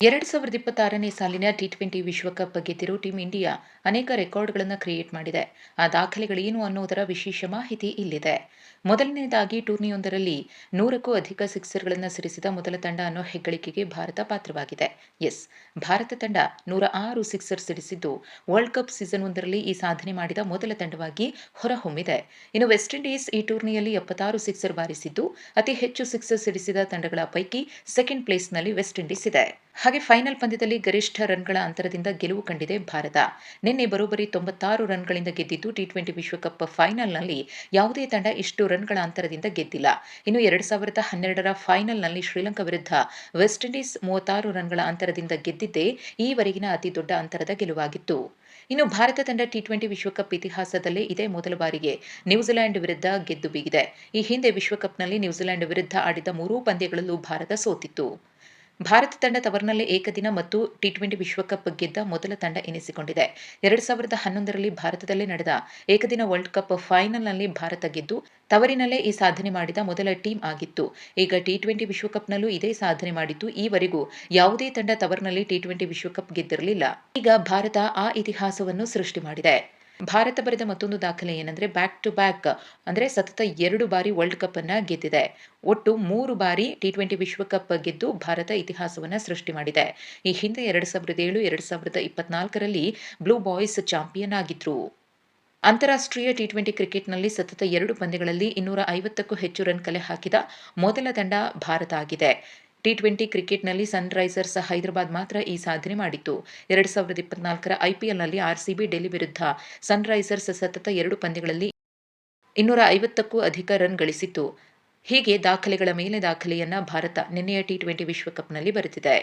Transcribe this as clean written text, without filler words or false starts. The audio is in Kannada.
2026ನೇ ಸಾಲಿನ ಟಿ20 ವಿಶ್ವಕಪ್ ಗೆದ್ದಿರೋ ಟೀಂ ಇಂಡಿಯಾ ಅನೇಕ ರೆಕಾರ್ಡ್ಗಳನ್ನು ಕ್ರಿಯೇಟ್ ಮಾಡಿದೆ. ಆ ದಾಖಲೆಗಳೇನು ಅನ್ನೋದರ ವಿಶೇಷ ಮಾಹಿತಿ ಇಲ್ಲಿದೆ. ಮೊದಲನೇದಾಗಿ ಟೂರ್ನಿಯೊಂದರಲ್ಲಿ 100ಕ್ಕೂ ಅಧಿಕ ಸಿಕ್ಸರ್ಗಳನ್ನು ಸಿಡಿಸಿದ ಮೊದಲ ತಂಡ ಅನ್ನೋ ಹೆಗ್ಗಳಿಕೆಗೆ ಭಾರತ ಪಾತ್ರವಾಗಿದೆ. ಭಾರತ ತಂಡ 106 ಸಿಕ್ಸರ್ ಸಿಡಿಸಿದ್ದು ವರ್ಲ್ಡ್ ಕಪ್ ಸೀಸನ್ 1ರಲ್ಲಿ ಈ ಸಾಧನೆ ಮಾಡಿದ ಮೊದಲ ತಂಡವಾಗಿ ಹೊರಹೊಮ್ಮಿದೆ. ಇನ್ನು ವೆಸ್ಟ್ ಇಂಡೀಸ್ ಈ ಟೂರ್ನಿಯಲ್ಲಿ 76 ಸಿಕ್ಸರ್ ಬಾರಿಸಿದ್ದು ಅತಿ ಹೆಚ್ಚು ಸಿಕ್ಸರ್ ಸಿಡಿಸಿದ ತಂಡಗಳ ಪೈಕಿ ಸೆಕೆಂಡ್ ಪ್ಲೇಸ್ನಲ್ಲಿ ವೆಸ್ಟ್ ಇಂಡೀಸ್ ಇದೆ. ಹಾಗೆ ಫೈನಲ್ ಪಂದ್ಯದಲ್ಲಿ ಗರಿಷ್ಠ ರನ್ಗಳ ಅಂತರದಿಂದ ಗೆಲುವು ಕಂಡಿದೆ ಭಾರತ. ನಿನ್ನೆ ಬರೋಬ್ಬರಿ 96 ರನ್ಗಳಿಂದ ಗೆದ್ದಿದ್ದು ಟಿ20 ವಿಶ್ವಕಪ್ ಫೈನಲ್ನಲ್ಲಿ ಯಾವುದೇ ತಂಡ ಇಷ್ಟು ರನ್ಗಳ ಅಂತರದಿಂದ ಗೆದ್ದಿಲ್ಲ. ಇನ್ನು 2012ರ ಫೈನಲ್ನಲ್ಲಿ ಶ್ರೀಲಂಕಾ ವಿರುದ್ಧ ವೆಸ್ಟ್ ಇಂಡೀಸ್ 36 ರನ್ಗಳ ಅಂತರದಿಂದ ಗೆದ್ದಿದ್ದೇ ಈವರೆಗಿನ ಅತಿ ದೊಡ್ಡ ಅಂತರದ ಗೆಲುವಾಗಿತ್ತು. ಇನ್ನು ಭಾರತ ತಂಡ ಟಿ20 ವಿಶ್ವಕಪ್ ಇತಿಹಾಸದಲ್ಲೇ ಇದೇ ಮೊದಲ ಬಾರಿಗೆ ನ್ಯೂಜಿಲೆಂಡ್ ವಿರುದ್ಧ ಗೆದ್ದು ಬೀಗಿದೆ. ಈ ಹಿಂದೆ ವಿಶ್ವಕಪ್ನಲ್ಲಿ ನ್ಯೂಜಿಲೆಂಡ್ ವಿರುದ್ಧ ಆಡಿದ 3 ಪಂದ್ಯಗಳಲ್ಲೂ ಭಾರತ ಸೋತಿತ್ತು. ಭಾರತ ತಂಡ ತವರಿನಲ್ಲೇ ಏಕದಿನ ಮತ್ತು ಟಿ20 ವಿಶ್ವಕಪ್ ಗೆದ್ದ ಮೊದಲ ತಂಡ ಎನಿಸಿಕೊಂಡಿದೆ. 2011ರಲ್ಲಿ ಭಾರತದಲ್ಲೇ ನಡೆದ ಏಕದಿನ ವರ್ಲ್ಡ್ ಕಪ್ ಫೈನಲ್ನಲ್ಲಿ ಭಾರತ ಗೆದ್ದು ತವರಿನಲ್ಲೇ ಈ ಸಾಧನೆ ಮಾಡಿದ ಮೊದಲ ಟೀಮ್ ಆಗಿತ್ತು. ಈಗ ಟಿ20 ವಿಶ್ವಕಪ್ನಲ್ಲೂ ಇದೇ ಸಾಧನೆ ಮಾಡಿದ್ದು ಈವರೆಗೂ ಯಾವುದೇ ತಂಡ ತವರಿನಲ್ಲಿ ಟಿ20 ವಿಶ್ವಕಪ್ ಗೆದ್ದಿರಲಿಲ್ಲ. ಈಗ ಭಾರತ ಆ ಇತಿಹಾಸವನ್ನು ಸೃಷ್ಟಿ ಮಾಡಿದೆ. ಭಾರತ ಬರೆದ ಮತ್ತೊಂದು ದಾಖಲೆ ಏನಂದ್ರೆ ಬ್ಯಾಕ್ ಟು ಬ್ಯಾಕ್ ಅಂದ್ರೆ ಸತತ 2 ಬಾರಿ ವರ್ಲ್ಡ್ ಕಪ್ ಅನ್ನ ಗೆದ್ದಿದೆ. ಒಟ್ಟು 3 ಬಾರಿ ಟಿ20 ವಿಶ್ವಕಪ್ ಗೆದ್ದು ಭಾರತ ಇತಿಹಾಸವನ್ನ ಸೃಷ್ಟಿ ಮಾಡಿದೆ. ಈ ಹಿಂದೆ 2007, 2024ರಲ್ಲಿ ಬ್ಲೂ ಬಾಯ್ಸ್ ಚಾಂಪಿಯನ್ ಆಗಿದ್ರು. ಅಂತಾರಾಷ್ಟ್ರೀಯ ಟಿ20 ಕ್ರಿಕೆಟ್ನಲ್ಲಿ ಸತತ 2 ಪಂದ್ಯಗಳಲ್ಲಿ 250ಕ್ಕೂ ಹೆಚ್ಚು ರನ್ ಕಲೆ ಹಾಕಿದ ಮೊದಲ ತಂಡ ಭಾರತ ಆಗಿದೆ. ಟಿ20 ಕ್ರಿಕೆಟ್ನಲ್ಲಿ ಸನ್ರೈಸರ್ಸ್ ಹೈದರಾಬಾದ್ ಮಾತ್ರ ಈ ಸಾಧನೆ ಮಾಡಿತ್ತು. 2024ರ ಐಪಿಎಲ್ನಲ್ಲಿ ಆರ್ಸಿಬಿ ಡೆಲ್ಲಿ ವಿರುದ್ಧ ಸನ್ರೈಸರ್ಸ್ ಸತತ 2 ಪಂದ್ಯಗಳಲ್ಲಿ 250ಕ್ಕೂ ಅಧಿಕ ರನ್ ಗಳಿಸಿತ್ತು. ಹೀಗೆ ದಾಖಲೆಗಳ ಮೇಲೆ ದಾಖಲೆಯನ್ನ ಭಾರತ ನಿನ್ನೆಯ ಟಿ20 ವಿಶ್ವಕಪ್ನಲ್ಲಿ ಬರೆದಿದೆ.